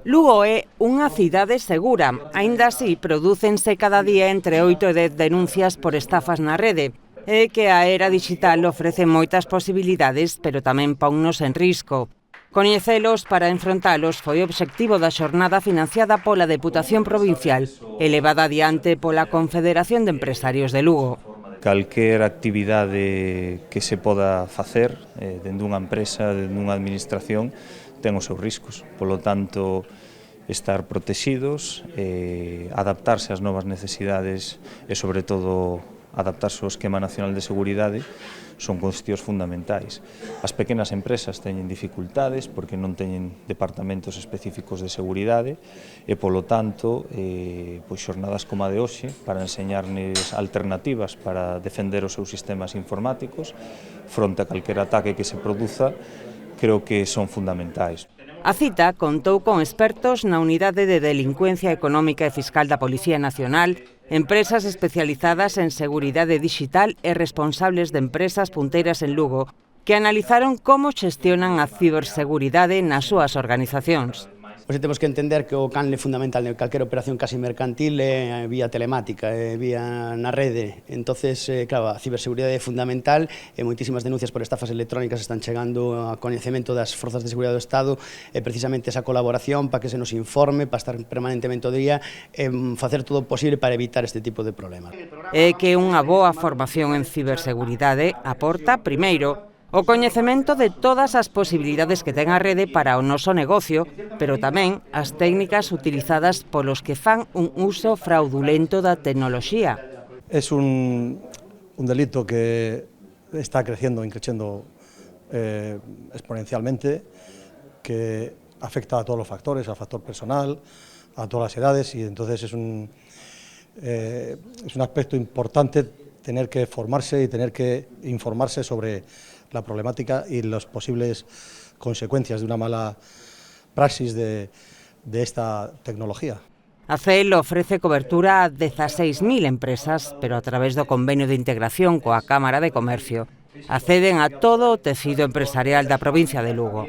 Lugo é unha cidade segura, aínda así prodúcense cada día entre 8 e 10 denuncias por estafas na rede, e que a era digital ofrece moitas posibilidades, pero tamén ponnos en risco. Coñecelos para enfrontalos foi o obxectivo da xornada financiada pola Deputación Provincial e levada adiante pola Confederación de Empresarios de Lugo. Calquer actividade que se poda facer dende unha empresa, dende unha administración, ten os seus riscos. Polo tanto, estar protegidos, adaptarse ás novas necesidades e, sobre todo, adaptarse ao esquema nacional de seguridade son cuestións fundamentais. As pequenas empresas teñen dificultades porque non teñen departamentos específicos de seguridade e, polo tanto, xornadas como a de hoxe para enseñarnes alternativas para defender os seus sistemas informáticos fronte a calquer ataque que se produza, creo que son fundamentais. A cita contou con expertos na Unidade de Delincuencia Económica e Fiscal da Policía Nacional, empresas especializadas en seguridade digital e responsables de empresas punteiras en Lugo, que analizaron como xestionan a ciberseguridade nas súas organizacións. Pois temos que entender que o canle fundamental de calquera operación casi mercantil é vía telemática, é vía na rede. Entonces, claro, a ciberseguridade é fundamental e moitísimas denuncias por estafas electrónicas están chegando a coñecemento das forzas de seguridade do Estado e precisamente esa colaboración para que se nos informe, para estar permanentemente ao día e facer todo o posible para evitar este tipo de problemas. É que unha boa formación en ciberseguridade aporta, primeiro, o coñecemento de todas as posibilidades que ten a rede para o noso negocio, pero tamén as técnicas utilizadas polos que fan un uso fraudulento da tecnoloxía. Es un delito que está creciendo, exponencialmente, que afecta a todos los factores, al factor personal, a todas las edades, y entonces es un aspecto importante tener que formarse y tener que informarse sobre la problemática y las posibles consecuencias de una mala praxis de esta tecnología. ACEL ofrece cobertura a 16.000 empresas, pero a través do convenio de integración coa Cámara de Comercio acceden a todo o tecido empresarial da provincia de Lugo.